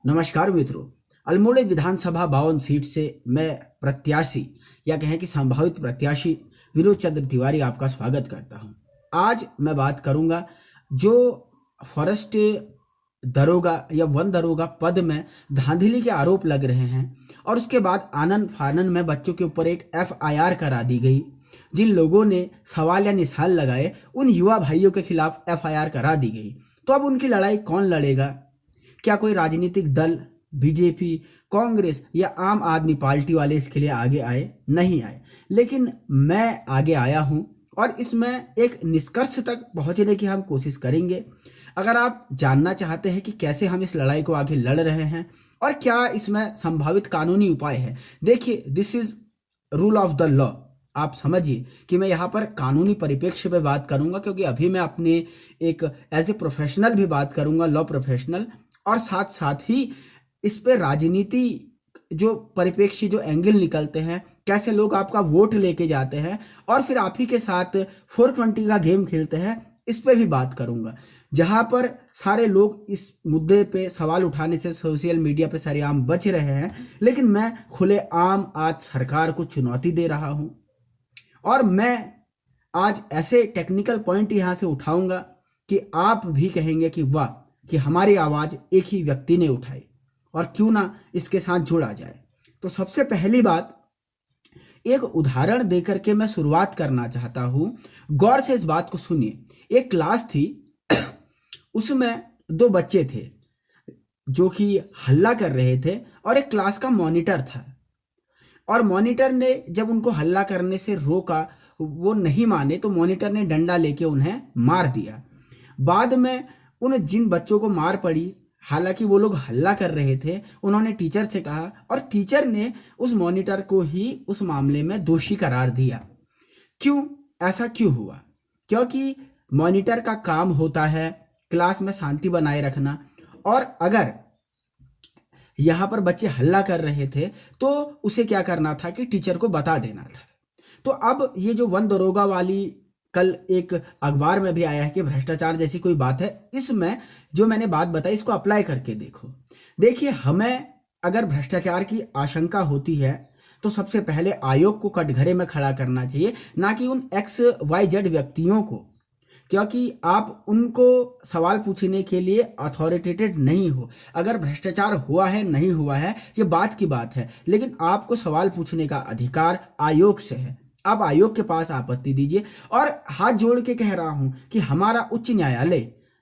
नमस्कार मित्रों। अल्मोड़े विधानसभा 52 सीट से मैं प्रत्याशी या कहें कि संभावित प्रत्याशी विनोद चंद्र तिवारी आपका स्वागत करता हूं। आज मैं बात करूंगा जो फॉरेस्ट दरोगा या वन दरोगा पद में धांधली के आरोप लग रहे हैं और उसके बाद आनन फानन में बच्चों के ऊपर एक एफआईआर करा दी गई। जिन लोगों ने सवाल या निशान लगाए उन युवा भाइयों के खिलाफ एफआईआर करा दी गई। तो अब उनकी लड़ाई कौन लड़ेगा? क्या कोई राजनीतिक दल, बीजेपी, कांग्रेस या आम आदमी पार्टी वाले इसके लिए आगे आए? नहीं आए। लेकिन मैं आगे आया हूं और इसमें एक निष्कर्ष तक पहुंचने की हम कोशिश करेंगे। अगर आप जानना चाहते हैं कि कैसे हम इस लड़ाई को आगे लड़ रहे हैं और क्या इसमें संभावित कानूनी उपाय है, देखिए, this is rule of the law. आप समझिए कि मैं यहाँ पर कानूनी परिप्रेक्ष्य पे बात करूंगा, क्योंकि अभी मैं अपने एक एज ए प्रोफेशनल भी बात करूंगा, लॉ प्रोफेशनल, और साथ साथ ही इस पे राजनीति जो परिप्रेक्ष्य, जो एंगल निकलते हैं, कैसे लोग आपका वोट लेके जाते हैं और फिर आप ही के साथ 420 का गेम खेलते हैं, इस पे भी बात करूंगा। जहां पर सारे लोग इस मुद्दे पे सवाल उठाने से सोशल मीडिया पे सरेआम बच रहे हैं, लेकिन मैं खुलेआम आज सरकार को चुनौती दे रहा हूं और मैं आज ऐसे टेक्निकल पॉइंट यहां से उठाऊंगा कि आप भी कहेंगे कि वाह, कि हमारी आवाज एक ही व्यक्ति ने उठाई और क्यों ना इसके साथ जुड़ा जाए। तो सबसे पहली बात, एक उदाहरण देकर के मैं शुरुआत करना चाहता हूं। गौर से इस बात को सुनिए। एक क्लास थी उसमें दो बच्चे थे जो कि हल्ला कर रहे थे और एक क्लास का मॉनिटर था। और मॉनिटर ने जब उनको हल्ला करने से रोका, वो नहीं माने, तो मॉनिटर ने डंडा लेके उन्हें मार दिया। बाद में उन जिन बच्चों को मार पड़ी, हालांकि वो लोग हल्ला कर रहे थे, उन्होंने टीचर से कहा और टीचर ने उस मॉनिटर को ही उस मामले में दोषी करार दिया। क्यों? ऐसा क्यों हुआ? क्योंकि मॉनिटर का काम होता है क्लास में शांति बनाए रखना, और अगर यहाँ पर बच्चे हल्ला कर रहे थे तो उसे क्या करना था कि टीचर को बता देना था। तो अब ये जो वन दरोगा वाली कल एक अखबार में भी आया है कि भ्रष्टाचार जैसी कोई बात है, इसमें जो मैंने बात बताई इसको अप्लाई करके देखो। देखिए, हमें अगर भ्रष्टाचार की आशंका होती है तो सबसे पहले आयोग को कटघरे में खड़ा करना चाहिए, ना कि उन XYZ व्यक्तियों को, क्योंकि आप उनको सवाल पूछने के लिए अथॉरिटेटेड नहीं हो। अगर भ्रष्टाचार हुआ है नहीं हुआ है ये बात की बात है, लेकिन आपको सवाल पूछने का अधिकार आयोग से है। आप आयोग के पास आपत्ति दीजिए। और हाथ जोड़ के कह रहा हूं कि हमारा उच्च न्यायालय,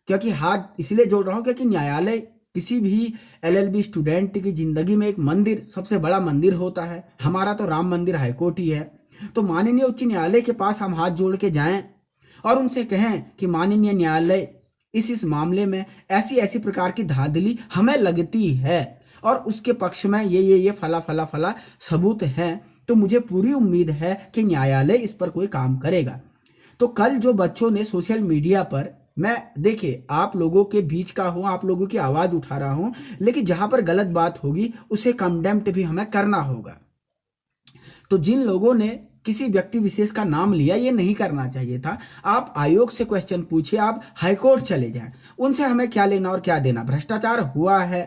क्योंकि हाथ इसलिए जोड़ रहा हूं क्योंकि न्यायालय किसी भी LLB स्टूडेंट की जिंदगी में एक मंदिर, सबसे बड़ा मंदिर होता है। हमारा तो राम मंदिर हाईकोर्ट ही है। तो माननीय उच्च न्यायालय के पास हम हाथ जोड़ के जाएं और उनसे कहें कि माननीय न्यायालय, इस मामले में ऐसी ऐसी प्रकार की धांधली हमें लगती है और उसके पक्ष में ये फला फला फला सबूत हैं, तो मुझे पूरी उम्मीद है कि न्यायालय इस पर कोई काम करेगा। तो कल जो बच्चों ने सोशल मीडिया पर, मैं देखिए आप लोगों के बीच का हूं, आप लोगों की आवाज उठा रहा हूं, लेकिन जहां पर गलत बात होगी उसे कंडेम्प्ट भी हमें करना होगा। तो जिन लोगों ने किसी व्यक्ति विशेष का नाम लिया, ये नहीं करना चाहिए था। आप आयोग से क्वेश्चन पूछिए, आप हाईकोर्ट चले जाएं, उनसे हमें क्या लेना और क्या देना। भ्रष्टाचार हुआ है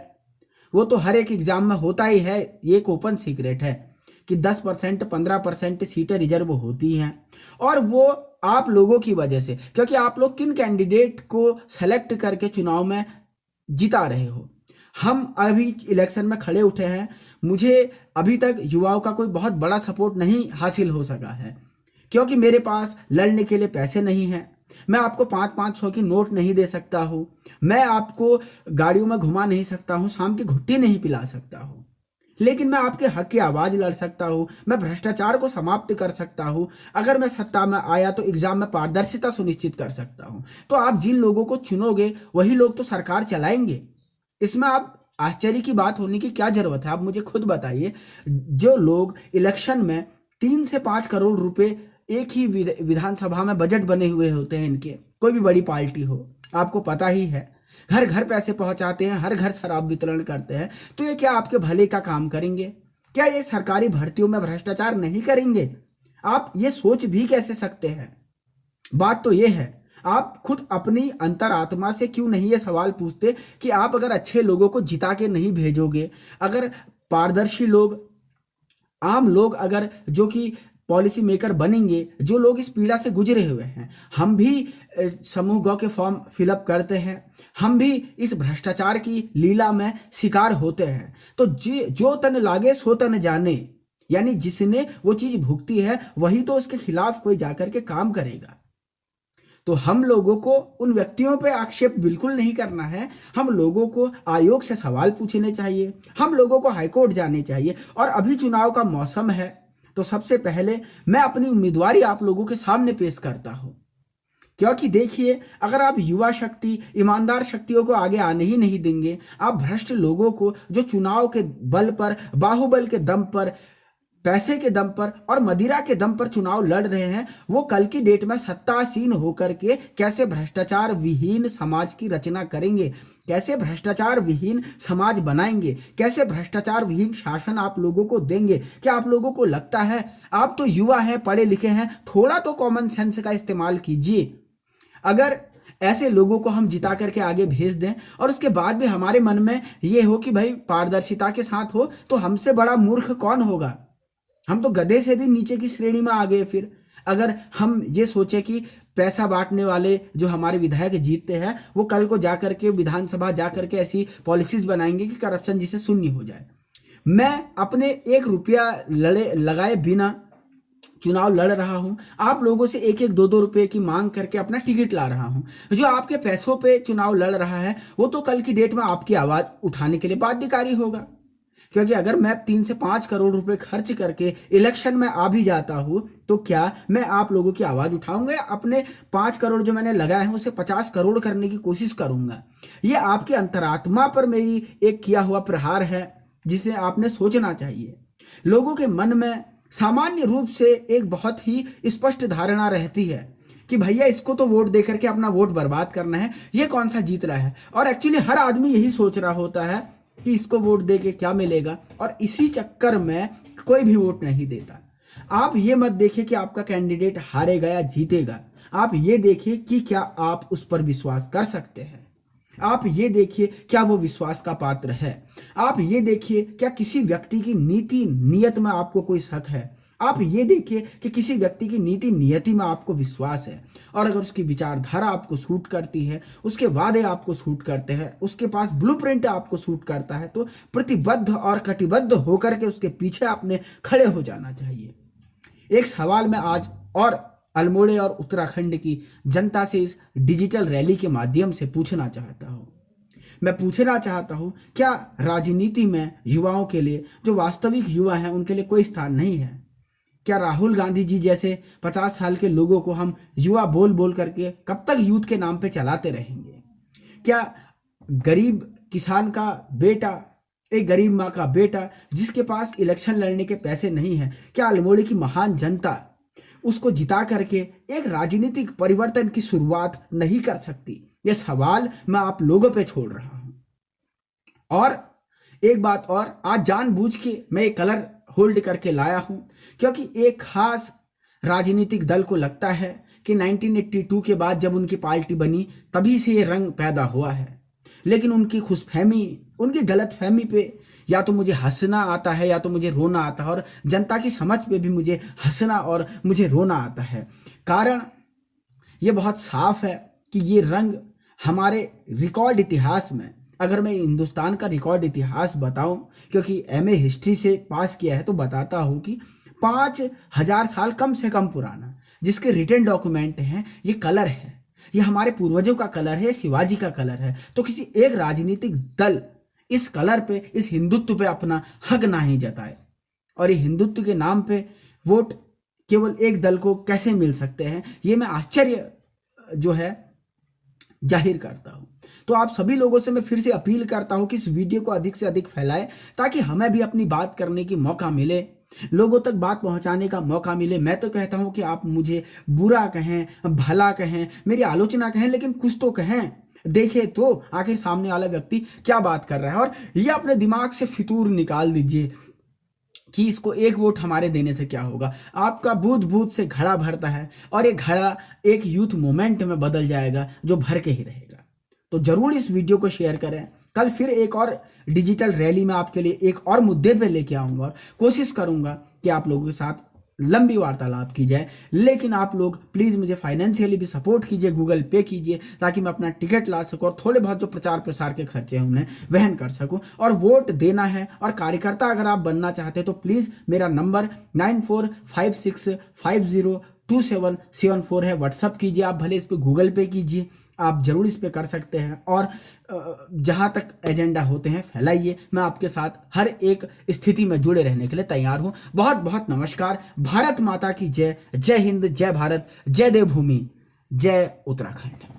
वो तो हर एक एग्जाम में होता ही है, ये एक ओपन सीक्रेट है कि 10% 15% सीटें रिजर्व होती हैं, और वो आप लोगों की वजह से, क्योंकि आप लोग किन कैंडिडेट को सेलेक्ट करके चुनाव में जिता रहे हो। हम अभी इलेक्शन में खड़े उठे हैं, मुझे अभी तक युवाओं का कोई बहुत बड़ा सपोर्ट नहीं हासिल हो सका है, क्योंकि मेरे पास लड़ने के लिए पैसे नहीं हैं। मैं आपको 500-500 की नोट नहीं दे सकता हूं, मैं आपको गाड़ियों में घुमा नहीं सकता हूं, शाम की घुट्टी नहीं पिला सकता हूं, लेकिन मैं आपके हक की आवाज लड़ सकता हूं, मैं भ्रष्टाचार को समाप्त कर सकता हूं। अगर मैं सत्ता में आया तो एग्जाम में पारदर्शिता सुनिश्चित कर सकता हूं। तो आप जिन लोगों को चुनोगे वही लोग तो सरकार चलाएंगे। इसमें आप आश्चर्य की बात होने की क्या जरूरत है? आप मुझे खुद बताइए, जो लोग इलेक्शन में 3 से 5 करोड़ रुपए एक ही विधानसभा में बजट बने हुए होते हैं, इनके कोई भी बड़ी पार्टी हो, आपको पता ही है, घर घर पैसे पहुंचाते हैं, हर घर शराब वितरण करते हैं, तो ये क्या आपके भले का काम करेंगे? क्या ये सरकारी भर्तियों में भ्रष्टाचार नहीं करेंगे? आप ये सोच भी कैसे सकते हैं? बात तो ये है, आप खुद अपनी अंतरात्मा से क्यों नहीं ये सवाल पूछते कि आप अगर अच्छे लोगों को जिता के नहीं भेजोगे, अगर पारदर्शी लोग, आम लोग अगर जो कि पॉलिसी मेकर बनेंगे, जो लोग इस पीड़ा से गुजरे हुए हैं, हम भी समूह ग के फॉर्म फिलअप करते हैं, हम भी इस भ्रष्टाचार की लीला में शिकार होते हैं, तो जो तन लागे सो तन जाने, यानी जिसने वो चीज भुगती है वही तो उसके खिलाफ कोई जाकर के काम करेगा। तो हम लोगों को उन व्यक्तियों पे आक्षेप बिल्कुल नहीं करना है, हम लोगों को आयोग से सवाल पूछने चाहिए, हम लोगों को हाईकोर्ट जाने चाहिए। और अभी चुनाव का मौसम है, तो सबसे पहले मैं अपनी उम्मीदवारी आप लोगों के सामने पेश करता हूं, क्योंकि देखिए, अगर आप युवा शक्ति, ईमानदार शक्तियों को आगे आने ही नहीं देंगे, आप भ्रष्ट लोगों को जो चुनाव के बल पर, बाहुबल के दम पर, पैसे के दम पर और मदिरा के दम पर चुनाव लड़ रहे हैं, वो कल की डेट में सत्तासीन होकर के कैसे भ्रष्टाचार विहीन समाज की रचना करेंगे, कैसे भ्रष्टाचार विहीन समाज बनाएंगे, कैसे भ्रष्टाचार विहीन शासन आप लोगों को देंगे। क्या आप लोगों को लगता है, आप तो युवा हैं, पढ़े लिखे हैं, थोड़ा तो कॉमन सेंस का इस्तेमाल कीजिए। अगर ऐसे लोगों को हम जिता करके आगे भेज दें और उसके बाद भी हमारे मन में ये हो कि भाई पारदर्शिता के साथ हो, तो हमसे बड़ा मूर्ख कौन होगा। हम तो गधे से भी नीचे की श्रेणी में आ गए। फिर अगर हम ये सोचे कि पैसा बांटने वाले जो हमारे विधायक जीतते हैं वो कल को जाकर के विधानसभा जाकर के ऐसी पॉलिसीज बनाएंगे कि करप्शन जिसे शून्य हो जाए। मैं अपने 1 रुपया लगाए बिना चुनाव लड़ रहा हूं, आप लोगों से 1-1, 2-2 रुपए की मांग करके अपना टिकट ला रहा हूं। जो आपके पैसों पे चुनाव लड़ रहा है वो तो कल की डेट में आपकी आवाज उठाने के लिए बाध्यकारी होगा, क्योंकि अगर मैं 3 से 5 करोड़ रुपए खर्च करके इलेक्शन में आ भी जाता हूं, तो क्या मैं आप लोगों की आवाज उठाऊंगा या अपने 5 करोड़ जो मैंने लगाए हैं उसे 50 करोड़ करने की कोशिश करूंगा। ये आपकी अंतरात्मा पर मेरी एक किया हुआ प्रहार है, जिसे आपने सोचना चाहिए। लोगों के मन में सामान्य रूप से एक बहुत ही स्पष्ट धारणा रहती है कि भैया इसको तो वोट देकर के अपना वोट बर्बाद करना है, ये कौन सा जीत रहा है। और एक्चुअली हर आदमी यही सोच रहा होता है कि इसको वोट दे के क्या मिलेगा, और इसी चक्कर में कोई भी वोट नहीं देता। आप ये मत देखिए कि आपका कैंडिडेट हारेगा या जीतेगा, आप ये देखिए कि क्या आप उस पर विश्वास कर सकते हैं, आप ये देखिए क्या वो विश्वास का पात्र है, आप ये देखिए क्या किसी व्यक्ति की नीति नियत में आपको कोई शक है, आप ये देखिए कि किसी व्यक्ति की नीति नियति में आपको विश्वास है। और अगर उसकी विचारधारा आपको सूट करती है, उसके वादे आपको सूट करते हैं, उसके पास ब्लूप्रिंट आपको सूट करता है, तो प्रतिबद्ध और कटिबद्ध होकर के उसके पीछे आपने खड़े हो जाना चाहिए। एक सवाल मैं आज और अल्मोड़े और उत्तराखंड की जनता से इस डिजिटल रैली के माध्यम से पूछना चाहता हूं। मैं पूछना चाहता हूं, क्या राजनीति में युवाओं के लिए, जो वास्तविक युवा हैं, उनके लिए कोई स्थान नहीं है? क्या राहुल गांधी जी जैसे 50 साल के लोगों को हम युवा बोल बोल करके कब तक यूथ के नाम पे चलाते रहेंगे? क्या गरीब किसान का बेटा, एक गरीब माँ का बेटा जिसके पास इलेक्शन लड़ने के पैसे नहीं है, क्या अल्मोड़े की महान जनता उसको जिता करके एक राजनीतिक परिवर्तन की शुरुआत नहीं कर सकती? यह सवाल मैं आप लोगों पे छोड़ रहा हूं। और एक बात और, आज जानबूझ के मैं एक कलर होल्ड करके लाया हूं, क्योंकि एक खास राजनीतिक दल को लगता है कि 1982 के बाद जब उनकी पार्टी बनी तभी से ये रंग पैदा हुआ है। लेकिन उनकी खुशफहमी, उनकी गलतफहमी पे या तो मुझे हंसना आता है या तो मुझे रोना आता है, और जनता की समझ पे भी मुझे हंसना और मुझे रोना आता है। कारण ये बहुत साफ है कि ये रंग हमारे रिकॉर्ड इतिहास में, अगर मैं हिंदुस्तान का रिकॉर्ड इतिहास बताऊं, क्योंकि एमए हिस्ट्री से पास किया है, तो बताता हूं कि 5000 साल कम से कम पुराना जिसके रिटन डॉक्यूमेंट हैं, ये कलर है, ये हमारे पूर्वजों का कलर है, शिवाजी का कलर है। तो किसी एक राजनीतिक दल इस कलर पे, इस हिंदुत्व पे अपना हक ना ही जताए, और ये हिंदुत्व के नाम पे वोट केवल एक दल को कैसे मिल सकते हैं, ये मैं आश्चर्य जो है जाहिर करता हूं। तो आप सभी लोगों से मैं फिर से अपील करता हूं कि इस वीडियो को अधिक से अधिक फैलाएं, ताकि हमें भी अपनी बात करने की मौका मिले, लोगों तक बात पहुंचाने का मौका मिले। मैं तो कहता हूं कि आप मुझे बुरा कहें, भला कहें, मेरी आलोचना कहें, लेकिन कुछ तो कहें। देखे तो आखिर सामने वाला व्यक्ति क्या बात कर रहा है, और ये अपने दिमाग से फितूर निकाल दीजिए। कि इसको एक वोट हमारे देने से क्या होगा। आपका बूथ बूथ से घड़ा भरता है और ये घड़ा एक यूथ मूवमेंट में बदल जाएगा जो भर के ही रहेगा। तो जरूर इस वीडियो को शेयर करें। कल फिर एक और डिजिटल रैली में आपके लिए एक और मुद्दे पे लेके आऊंगा और कोशिश करूंगा कि आप लोगों के साथ लंबी वार्तालाप की जाए। लेकिन आप लोग प्लीज मुझे फाइनेंशियली भी सपोर्ट कीजिए, गूगल पे कीजिए, ताकि मैं अपना टिकट ला सकूं और थोड़े बहुत जो प्रचार प्रसार के खर्चे हैं उन्हें वहन कर सकूं। और वोट देना है और कार्यकर्ता अगर आप बनना चाहते हैं तो प्लीज मेरा नंबर 9456502774 है, व्हाट्सअप कीजिए। आप भले इस पे गूगल पे कीजिए, आप जरूर इस पे कर सकते हैं। और जहां तक एजेंडा होते हैं फैलाइए। मैं आपके साथ हर एक स्थिति में जुड़े रहने के लिए तैयार हूं। बहुत बहुत नमस्कार। भारत माता की जय। जय हिंद, जय भारत, जय देवभूमि, जय उत्तराखंड।